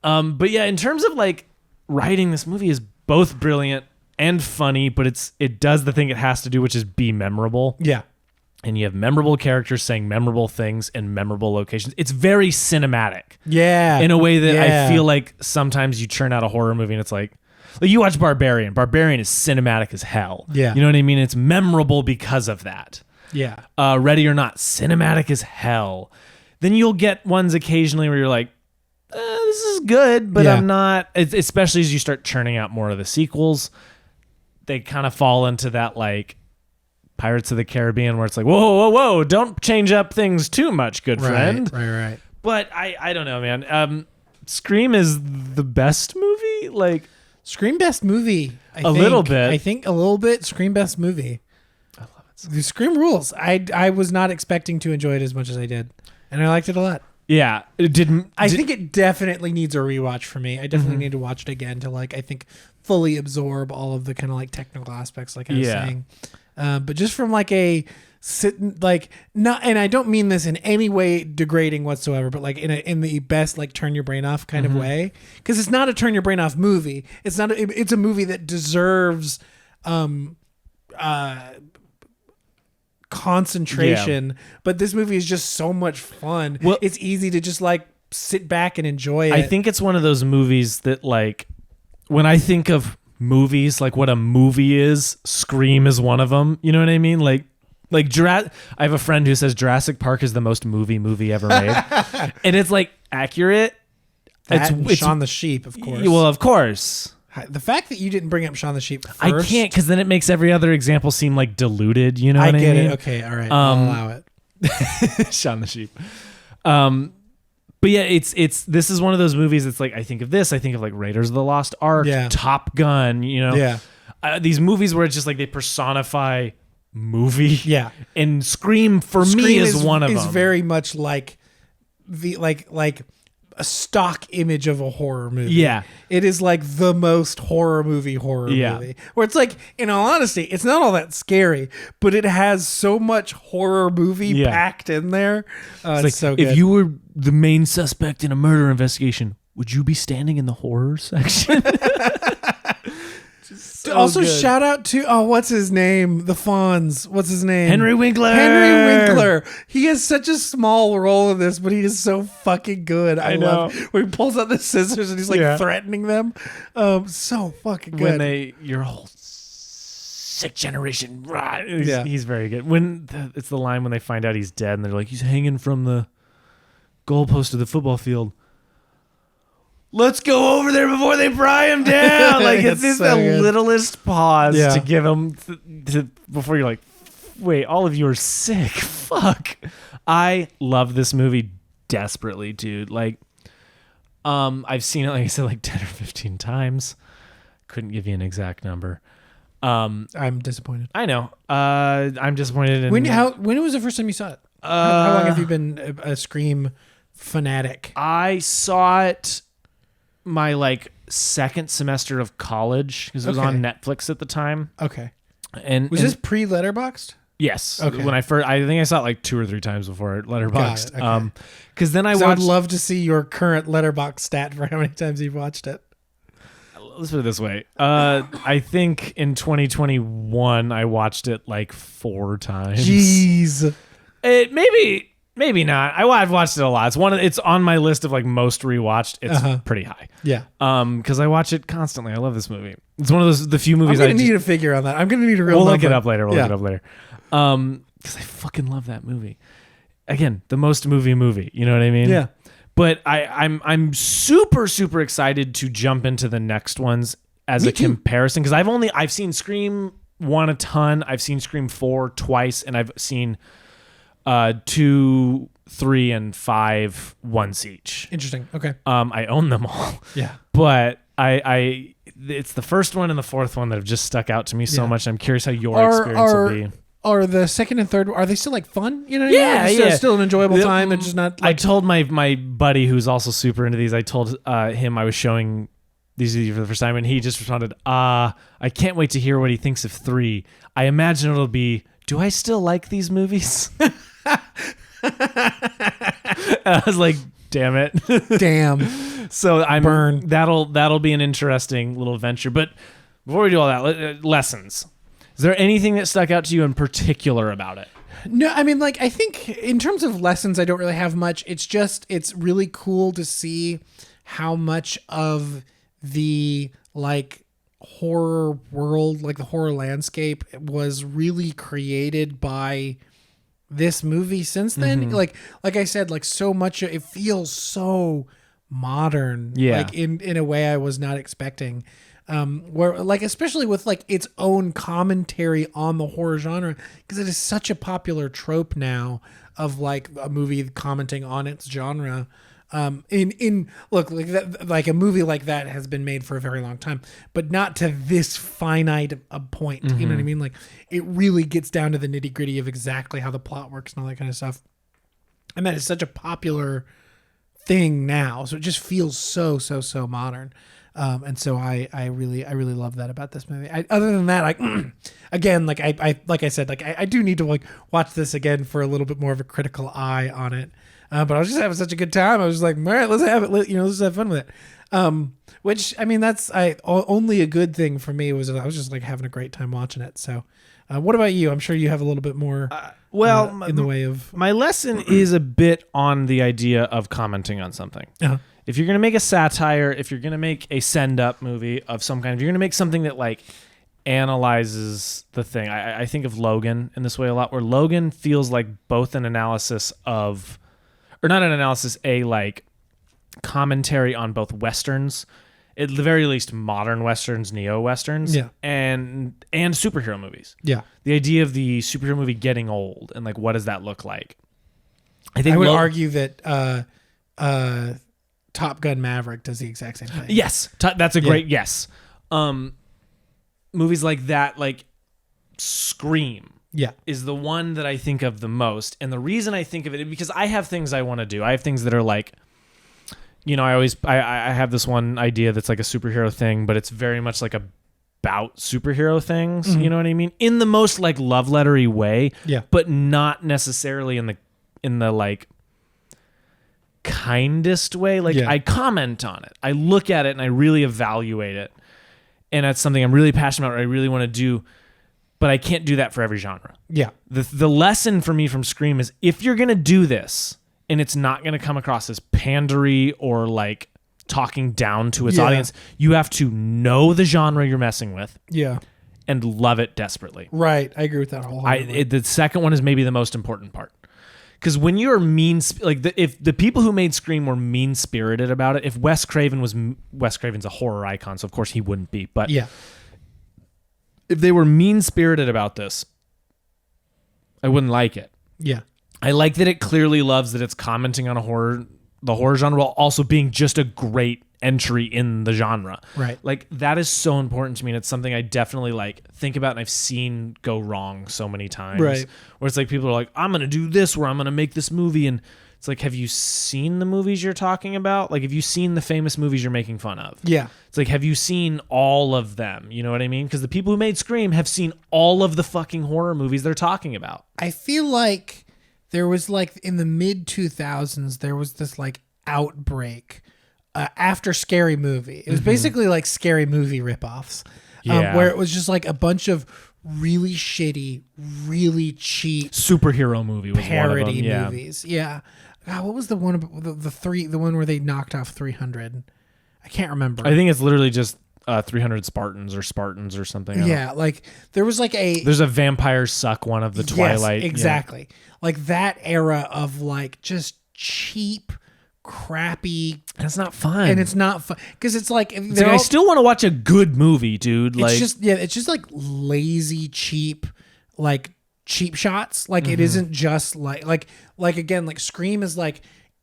But yeah, in terms of like writing, this movie is both brilliant and funny, but it does the thing it has to do, which is be memorable.
Yeah.
And you have memorable characters saying memorable things in memorable locations. It's very cinematic.
Yeah.
In a way that I feel like sometimes you churn out a horror movie and it's like you watch Barbarian. Barbarian is cinematic as hell.
Yeah.
You know what I mean? It's memorable because of that.
Yeah.
Ready or Not, cinematic as hell. Then you'll get ones occasionally where you're like, this is good, but I'm not. Especially as you start churning out more of the sequels, they kind of fall into that like Pirates of the Caribbean where it's like, whoa, don't change up things too much, good friend.
Right.
But I don't know, man. Scream is the best movie? Like
Scream best movie.
Little bit.
I think a little bit. Scream best movie.
I love it.
The Scream rules. I was not expecting to enjoy it as much as I did, and I liked it a lot.
Yeah, it didn't.
I think it definitely needs a rewatch for me. I definitely need to watch it again to like I think fully absorb all of the kind of like technical aspects, like I was saying. But just from like a sitting like not, and I don't mean this in any way degrading whatsoever, but like in the best like turn your brain off kind of way, because it's not a turn your brain off movie. It's not. It's a movie that deserves concentration, but this movie is just so much fun.
Well,
it's easy to just like sit back and enjoy it.
I think it's one of those movies that like when I think of movies, like what a movie is, Scream is one of them. You know what I mean? Like I have a friend who says Jurassic Park is the most movie ever made, and it's like accurate.
It's Shaun the Sheep, of course.
Well, of course.
The fact that you didn't bring up Shaun the Sheep first,
I can't, because then it makes every other example seem like diluted. You know what I mean?
I get it. Okay, all right, I'll allow it.
Shaun the Sheep. But yeah, it's this is one of those movies that's like, I think of this, I think of like Raiders of the Lost Ark, Top Gun, you know?
Yeah.
These movies where it's just like they personify movie.
Yeah.
And Scream for me is one of them.
Is very much like the like a stock image of a horror movie.
Yeah.
It is like the most horror movie movie. Where it's like, in all honesty, it's not all that scary, but it has so much horror movie packed in there. It's like, so good.
If you were the main suspect in a murder investigation, would you be standing in the horror section?
Also, good. Shout out to what's his name? The Fonz. What's his name?
Henry Winkler.
Henry Winkler. He has such a small role in this, but he is so fucking good. I love where he pulls out the scissors and he's like threatening them. So fucking good.
When your whole sick generation, right? He's very good. It's the line when they find out he's dead and they're like, he's hanging from the goalpost of the football field. Let's go over there before they pry him down. Like it's so the good. Littlest pause to give him before you're like, wait, all of you are sick. Fuck. I love this movie desperately, dude. Like, I've seen it, like I said, like 10 or 15 times. Couldn't give you an exact number.
I'm disappointed.
I know. I'm disappointed. In,
when was the first time you saw it? How long have you been a Scream fanatic?
I saw it my like second semester of college because it was on Netflix at the time.
Okay.
And
was this pre-Letterboxd?
Yes.
Okay.
When I think I saw it like 2 or 3 times before Letterboxd. Okay. Because then I
would love to see your current Letterboxd stat for how many times you've watched it.
Let's put it this way. I think in 2021 I watched it like 4 times.
Jeez.
Maybe not. I've watched it a lot. It's on my list of like most rewatched. It's pretty high.
Yeah.
Because I watch it constantly. I love this movie. It's one of the few movies
I'm gonna need a figure on that. I'm gonna need a real.
We'll look it up later. Because I fucking love that movie. Again, the most movie. You know what I mean?
Yeah.
But I'm super super excited to jump into the next ones as comparison because I've seen Scream 1 a ton. I've seen Scream 4 twice, and I've seen 2, 3, and 5 once each.
Interesting. Okay.
I own them all.
Yeah.
But it's the first one and the fourth one that have just stuck out to me so much. I'm curious how your experience will be.
Are the second and third, are they still like fun? You know what
I mean?
Yeah. Still an enjoyable time. It's just not like...
I told my buddy who's also super into these, I told him I was showing these to you for the first time, and he just responded, I can't wait to hear what he thinks of 3. I imagine it'll be, do I still like these movies? I was like, damn it.
Damn.
So
Burn.
That'll be an interesting little venture. But before we do all that, lessons. Is there anything that stuck out to you in particular about it?
No, I mean, like, I think in terms of lessons, I don't really have much. It's really cool to see how much of the like horror world, like the horror landscape, was really created by this movie since then. Like I said, like so much, it feels so modern, like in a way I was not expecting. Where like, especially with like its own commentary on the horror genre, because it is such a popular trope now of like a movie commenting on its genre. Look, like that, like a movie like that has been made for a very long time, but not to this finite a point. You know what I mean? Like it really gets down to the nitty gritty of exactly how the plot works and all that kind of stuff. And that is such a popular thing now. So it just feels so modern. And so I really love that about this movie. Other than that, like again, like I like I said, like I do need to like watch this again for a little bit more of a critical eye on it. But I was just having such a good time. I was like, all right, let's have it. Let's have fun with it. Which I mean, that's only a good thing for me. Was I was just like having a great time watching it. So, what about you? I'm sure you have a little bit more. In the way of
my lesson is a bit on the idea of commenting on something.
Uh-huh.
If you're going to make a satire, if you're going to make a send-up movie of some kind, if you're going to make something that like analyzes the thing, I think of Logan in this way a lot, where Logan feels like both an analysis of, or not an analysis, a like commentary on both Westerns, at the very least modern Westerns, neo-Westerns,
Yeah.
and superhero movies.
yeah.
The idea of the superhero movie getting old and like what does that look like? I think
I would argue that Top Gun Maverick does the exact same thing.
Yes, that's a great yes. Movies like that, like Scream,
Yeah.
is the one that I think of the most, and the reason I think of it is because I have things I want to do. I have things that are like, I have this one idea that's like a superhero thing, but it's very much like about superhero things.
Mm-hmm.
You know what I mean? In the most like love lettery way,
Yeah.
but not necessarily in the like kindest way. Like
Yeah.
I comment on it, I look at it, and I really evaluate it, and that's something I'm really passionate about, or I really want to do, but I can't do that for every genre.
Yeah.
The lesson for me from Scream is if you're gonna do this and it's not gonna come across as pandery or like talking down to its
Yeah.
audience, you have to know the genre you're messing with
Yeah.
and love it desperately.
Right. I agree with that wholeheartedly.
The second one is maybe the most important part. Because when you're if the people who made Scream were mean spirited about it, if Wes Craven's a horror icon, so of course he wouldn't be. But
yeah.
if they were mean spirited about this, I wouldn't like it.
Yeah.
I like that it clearly loves that it's commenting on the horror genre, while also being just a great entry in the genre.
Right.
Like that is so important to me, and it's something I definitely like think about, and I've seen go wrong so many times.
Right.
Where it's like people are like, I'm gonna do this, where I'm gonna make this movie, and it's like, have you seen the movies you're talking about? Like, have you seen the famous movies you're making fun of?
Yeah.
It's like, have you seen all of them? You know what I mean? Because the people who made Scream have seen all of the fucking horror movies they're talking about.
I feel like there was like in the mid 2000s, there was this like outbreak after Scary Movie. It was basically like Scary Movie ripoffs,
Yeah.
where it was just like a bunch of really shitty, really cheap
Superhero movie was
parody
one of them. Yeah.
movies. Yeah. God, what was the one the one where they knocked off 300? I can't remember.
I think it's literally just 300 Spartans or something.
Yeah, like there was like
There's a Vampires Suck one of the Twilight.
Yes, exactly. Like that era of like just cheap, crappy,
And it's not fun.
and it's not fun because it's like
It's like, I still want to watch a good movie, dude. Like,
it's just like lazy, cheap, like cheap shots. Like it isn't just like again, like Scream is like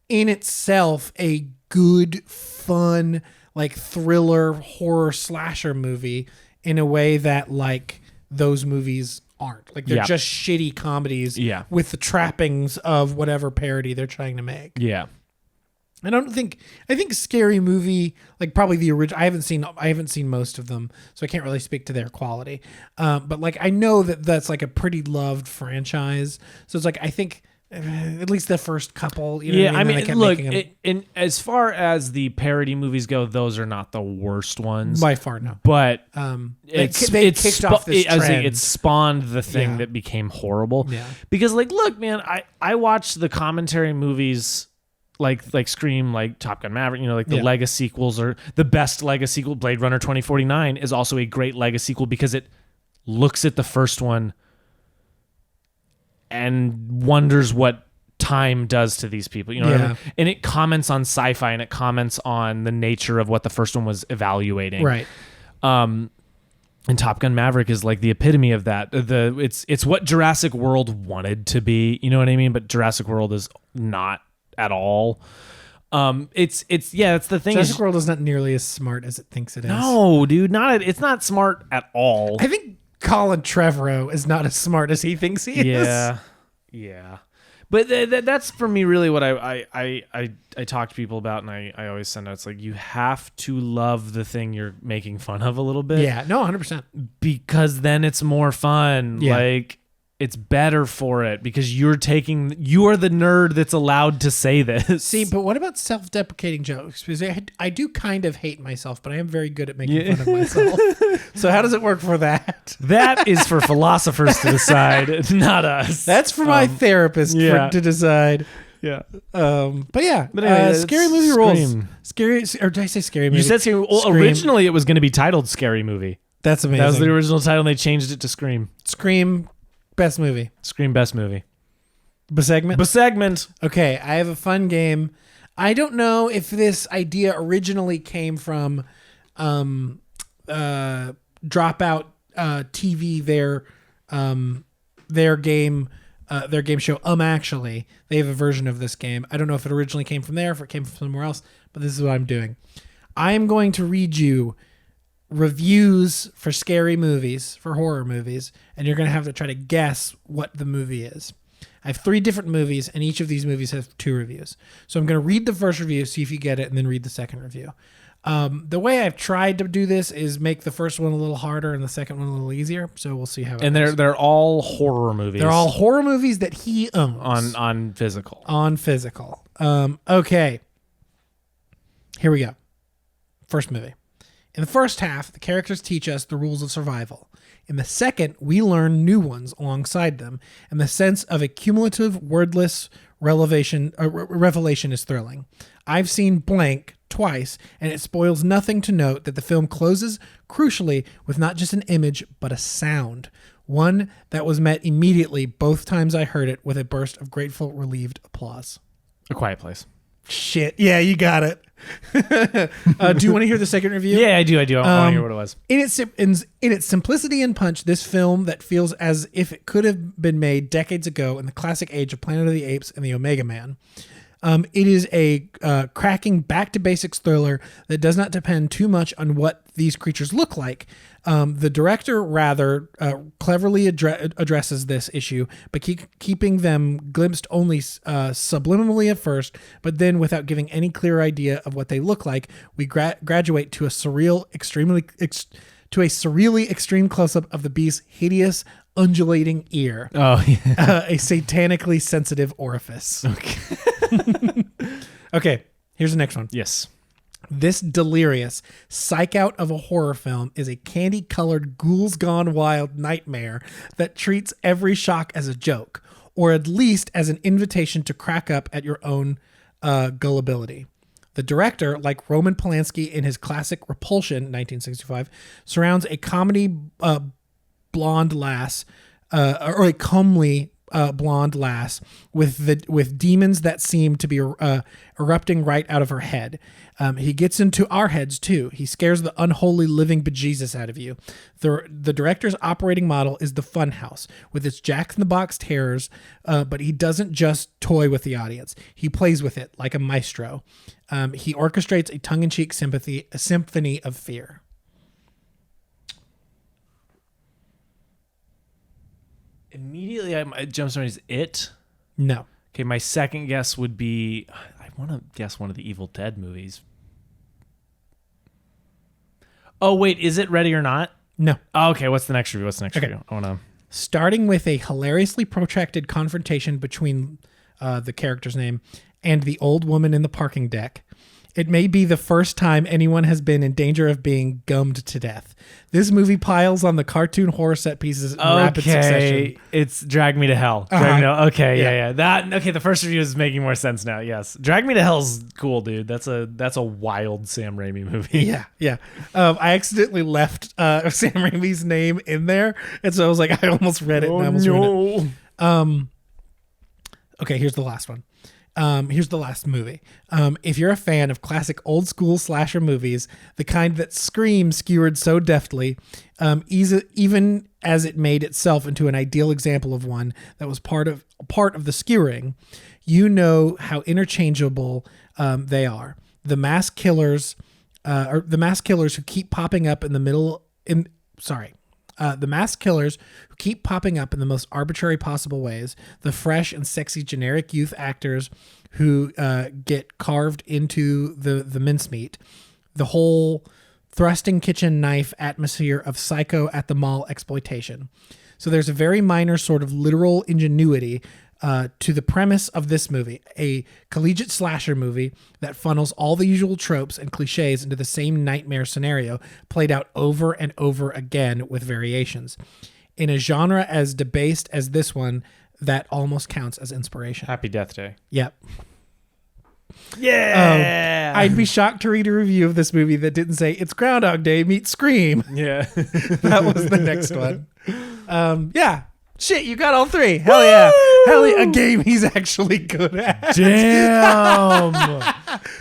in itself a good, fun, like thriller horror slasher movie in a way that like those movies aren't. Like they're
Yeah.
just shitty comedies
Yeah.
with the trappings of whatever parody they're trying to make.
yeah.
I think Scary Movie, like probably the original, I haven't seen most of them, so I can't really speak to their quality. But like I know that that's like a pretty loved franchise. So it's like I think at least the first couple, you know
Yeah,
what I mean? They kept
look,
making them-
in as far as the parody movies go, those are not the worst ones.
by far no.
But
They kicked off this
I was saying,
trend.
it spawned the thing
Yeah.
that became horrible.
Yeah.
Because like, look, man, I watched the commentary movies like Scream, like Top Gun Maverick, you know, like the
Yeah.
Lego sequels, or the best Lego sequel, Blade Runner 2049 is also a great Lego sequel because it looks at the first one and wonders what time does to these people, you know what I
Yeah.
mean? And it comments on sci-fi, and it comments on the nature of what the first one was evaluating.
Right.
And Top Gun Maverick is like the epitome of that. It's what Jurassic World wanted to be, you know what I mean? But Jurassic World is not at all. It's the thing.
Jurassic World is not nearly as smart as it thinks it is.
No, dude, it's not smart at all.
I think Colin Trevorrow is not as smart as he thinks he is.
Yeah. But that's for me really what I talk to people about, and I always send out. It's like you have to love the thing you're making fun of a little bit.
Yeah, no, 100%.
Because then it's more fun.
Yeah.
Like it's better for it because you are the nerd that's allowed to say this.
See, but what about self-deprecating jokes? Because I do kind of hate myself, but I am very good at making fun of myself. So how does it work for that?
That is for philosophers to decide, not us.
That's for my therapist to decide.
Yeah.
But yeah,
But anyway,
scary movie rules. Scary, or did I say scary movie?
You said scary. Well,
Scream.
originally it was going to be titled Scary Movie.
That's amazing.
That was the original title, and they changed it to Scream.
Scream, best movie.
Scream, best movie.
Segment.
Segment.
Okay, I have a fun game. I don't know if this idea originally came from Dropout TV, their game show. Actually, they have a version of this game. I don't know if it originally came from there, if it came from somewhere else, but this is what I'm doing. I am going to read you reviews for scary movies, for horror movies, and you're going to have to try to guess what the movie is. I have 3 different movies, and each of these movies has 2 reviews. So I'm going to read the first review, see if you get it, and then read the second review. The way I've tried to do this is make the first one a little harder and the second one a little easier. So we'll see how it goes.
And they're all horror movies.
They're all horror movies that he owns.
on physical.
On physical. Okay. Here we go. First movie. In the first half, the characters teach us the rules of survival. In the second, we learn new ones alongside them, and the sense of a cumulative, wordless revelation is thrilling. I've seen blank twice, and it spoils nothing to note that the film closes, crucially, with not just an image, but a sound. One that was met immediately both times I heard it with a burst of grateful, relieved applause.
A Quiet Place.
Shit. Yeah, you got it. Do you want to hear the second review?
Yeah, I do. I want to hear what it was.
In its simplicity and punch, this film that feels as if it could have been made decades ago in the classic age of Planet of the Apes and the Omega Man. It is a cracking back-to-basics thriller that does not depend too much on what these creatures look like. The director rather cleverly addresses this issue, but keeping them glimpsed only subliminally at first, but then without giving any clear idea of what they look like, we graduate to a surreally extreme close-up of the beast's hideous, undulating ear.
Oh, yeah.
A satanically sensitive orifice.
Okay.
Okay, here's the next one.
Yes.
This delirious psych out of a horror film is a candy-colored ghouls gone wild nightmare that treats every shock as a joke, or at least as an invitation to crack up at your own gullibility. The director, like Roman Polanski in his classic Repulsion, 1965, surrounds a comedy blonde lass, or a comely blonde lass with demons that seem to be erupting right out of her head. He gets into our heads too. He scares the unholy living bejesus out of you. The director's operating model is the Funhouse with its Jack-in-the-Box terrors, but he doesn't just toy with the audience. He plays with it like a maestro. He orchestrates a tongue-in-cheek symphony of fear.
Immediately, it jumps on is It.
No.
Okay, my second guess would be, I want to guess one of the Evil Dead movies. Oh, wait, is it Ready or Not?
No.
Oh, okay, what's the next review? I want to...
Starting with a hilariously protracted confrontation between the character's name and the old woman in the parking deck. It may be the first time anyone has been in danger of being gummed to death. This movie piles on the cartoon horror set pieces in rapid succession.
It's Drag Me to Hell. Okay, yeah. The first review is making more sense now. Yes, Drag Me to Hell's cool, dude. That's a wild Sam Raimi movie.
Yeah. I accidentally left Sam Raimi's name in there, and so I was like, I almost read it. And I almost read it. Okay, here's the last one. Here's the last movie. If you're a fan of classic old school slasher movies, the kind that Scream skewered so deftly, even as it made itself into an ideal example of one that was part of the skewering, you know how interchangeable they are. The mass killers who keep popping up in the middle. The masked killers who keep popping up in the most arbitrary possible ways, the fresh and sexy generic youth actors who get carved into the mincemeat, the whole thrusting kitchen knife atmosphere of Psycho at the mall exploitation. So there's a very minor sort of literal ingenuity to the premise of this movie, a collegiate slasher movie that funnels all the usual tropes and cliches into the same nightmare scenario, played out over and over again with variations. In a genre as debased as this one, that almost counts as inspiration.
Happy Death Day.
Yep.
Yeah.
I'd be shocked to read a review of this movie that didn't say it's Groundhog Day meets Scream.
Yeah.
That was the next one. Yeah. Shit, you got all three. Hell yeah. Hell yeah. A game he's actually good at.
Damn.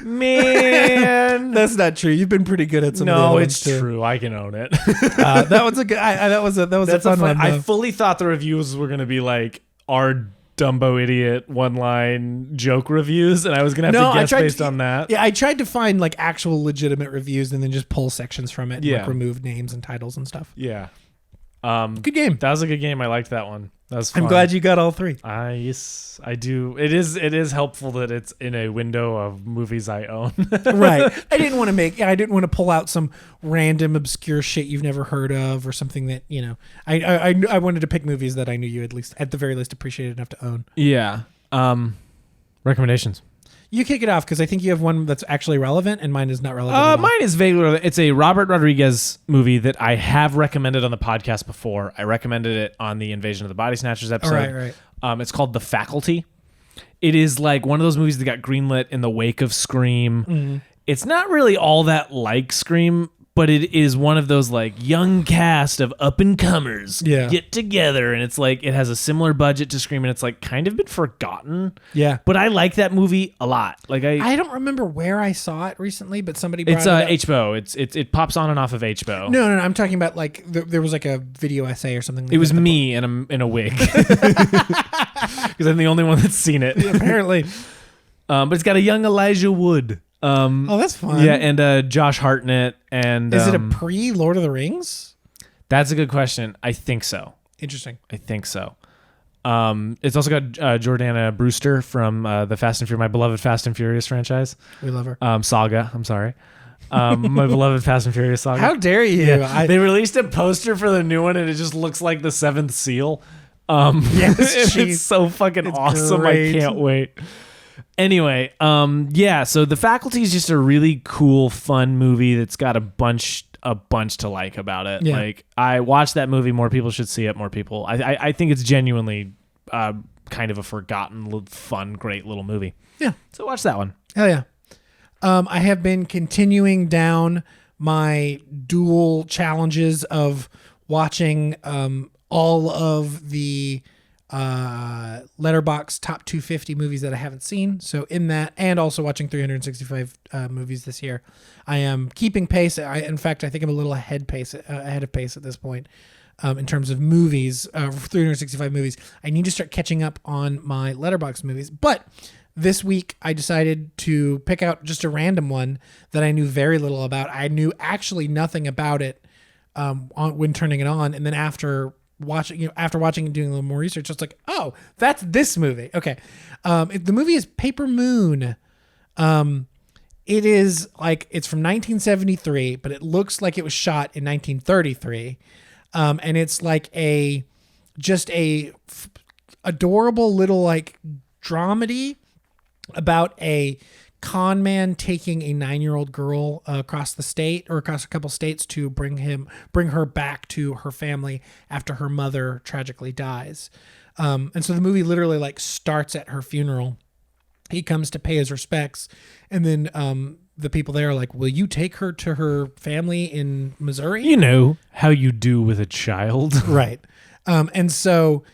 Man.
That's not true. You've been pretty good at some of the
No,
other
it's
ones, too.
true. I can own it.
That was a good. That was a fun one.
I
though.
fully thought the reviews were going to be like our Dumbo idiot one-line joke reviews, and I was going to have to guess based on that.
Yeah, I tried to find like actual legitimate reviews and then just pull sections from it and like, remove names and titles and stuff.
Yeah.
Good game.
That was a good game. I liked that one. That was fun.
I'm glad you got all three.
Yes, I do. It is helpful that it's in a window of movies I own.
Right. I didn't want to pull out some random obscure shit you've never heard of or something that, you know, I wanted to pick movies that I knew you at the very least appreciated enough to own.
Yeah. Recommendations.
You kick it off because I think you have one that's actually relevant and mine is not relevant. At all.
Mine is vaguely relevant. It's a Robert Rodriguez movie that I have recommended on the podcast before. I recommended it on the Invasion of the Body Snatchers episode.
Right.
It's called The Faculty. It is like one of those movies that got greenlit in the wake of Scream.
Mm-hmm.
It's not really all that like Scream, but it is one of those like young cast of up and comers get together, and it's like it has a similar budget to Scream, and it's like kind of been forgotten.
Yeah,
but I like that movie a lot. Like
I don't remember where I saw it recently, but somebody brought
it's HBO. It pops on and off of HBO.
No, I'm talking about like there was like a video essay or something. Like
it was me in a wig because I'm the only one that's seen it
apparently.
But it's got a young Elijah Wood.
Oh, that's fun.
Yeah, and Josh Hartnett. And
is it a pre-Lord of the Rings?
That's a good question. I think so.
Interesting.
I think so. It's also got Jordana Brewster from my beloved Fast and Furious franchise.
We love her.
Saga. I'm sorry. My beloved Fast and Furious saga.
How dare you?
Yeah. They released a poster for the new one, and it just looks like the Seventh Seal.
Yes,
it's so fucking awesome.
Great.
I can't wait. Anyway, so The Faculty is just a really cool, fun movie that's got a bunch to like about it.
Yeah.
Like, I watched that movie. More people should see it. More people. I think it's genuinely kind of a forgotten, fun, great little movie.
Yeah.
So watch that one.
Hell yeah. I have been continuing down my dual challenges of watching all of the Letterboxd top 250 movies that I haven't seen. So in that, and also watching 365 movies this year, I am keeping pace. In fact, I think I'm a little ahead of pace at this point in terms of movies. 365 movies. I need to start catching up on my Letterboxd movies. But this week, I decided to pick out just a random one that I knew very little about. I knew actually nothing about it when turning it on, and then after watching and doing a little more research, I was like, oh, that's this movie. Okay. The movie is Paper Moon. It is like, it's from 1973, but it looks like it was shot in 1933. And it's like just a adorable little like dramedy about a con man taking a 9-year-old girl across the state or across a couple states to bring her back to her family after her mother tragically dies. And so the movie literally like starts at her funeral. He comes to pay his respects, and then the people there are like, will you take her to her family in Missouri?
You know how you do with a child.
Right. And so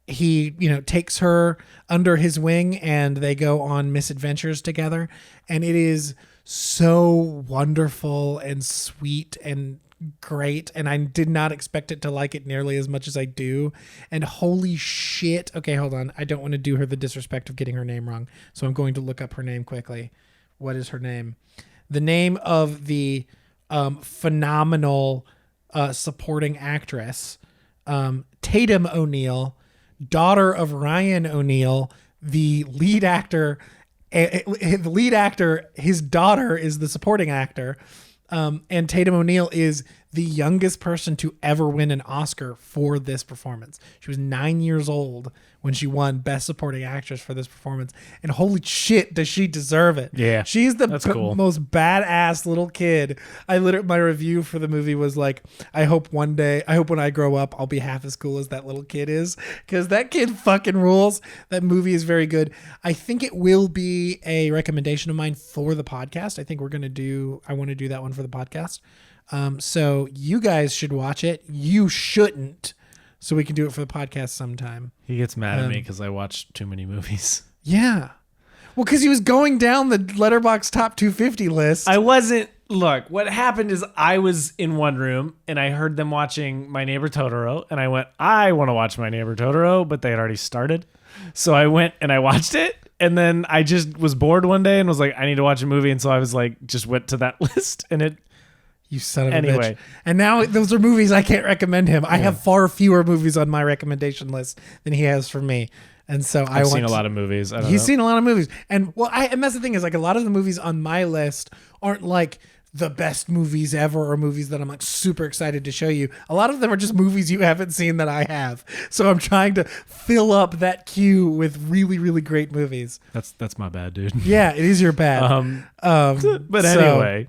he, takes her under his wing, and they go on misadventures together. And it is so wonderful and sweet and great. And I did not expect it to like it nearly as much as I do. And holy shit. Okay, hold on. I don't want to do her the disrespect of getting her name wrong. So I'm going to look up her name quickly. What is her name? The name of the phenomenal supporting actress. Tatum O'Neal, daughter of Ryan O'Neal, the lead actor. The lead actor, his daughter is the supporting actor. And Tatum O'Neal is the youngest person to ever win an Oscar for this performance. She was 9 years old when she won Best Supporting Actress for this performance. And holy shit, does she deserve it.
Yeah,
She's the
that's cool.
most badass little kid. My review for the movie was like, I hope when I grow up, I'll be half as cool as that little kid is. Because that kid fucking rules. That movie is very good. I think it will be a recommendation of mine for the podcast. I think I want to do that one for the podcast. So you guys should watch it. You shouldn't. So we can do it for the podcast sometime.
He gets mad at me because I watch too many movies.
Yeah. Well, because he was going down the Letterboxd top 250 list.
I wasn't. Look, what happened is I was in one room and I heard them watching My Neighbor Totoro, and I went, I want to watch My Neighbor Totoro, but they had already started. So I went and I watched it, and then I just was bored one day and was like, I need to watch a movie, and so I was like, just went to that list, and it.
You son of a bitch. And now those are movies I can't recommend him. I have far fewer movies on my recommendation list than he has for me. And so
I've seen a lot of movies.
He's seen a lot of movies. And and that's the thing is like a lot of the movies on my list aren't like the best movies ever or movies that I'm like super excited to show you. A lot of them are just movies you haven't seen that I have. So I'm trying to fill up that queue with really, really great movies.
That's my bad, dude.
Yeah, it is your bad.
But anyway.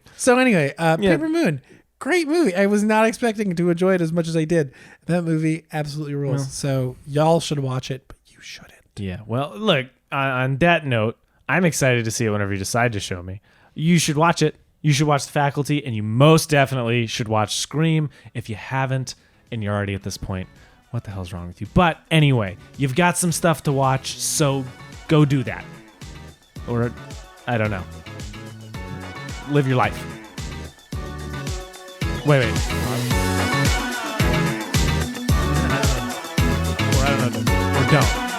Paper Moon, great movie. I was not expecting to enjoy it as much as I did. That movie absolutely rules.
Well,
so y'all should watch it, but you shouldn't.
Yeah. Well, look, on that note, I'm excited to see it whenever you decide to show me. You should watch it. You should watch The Faculty, and you most definitely should watch Scream. If you haven't, and you're already at this point, what the hell's wrong with you? But anyway, you've got some stuff to watch, so go do that. Or, I don't know. Live your life. Wait. Or I don't know. Or don't.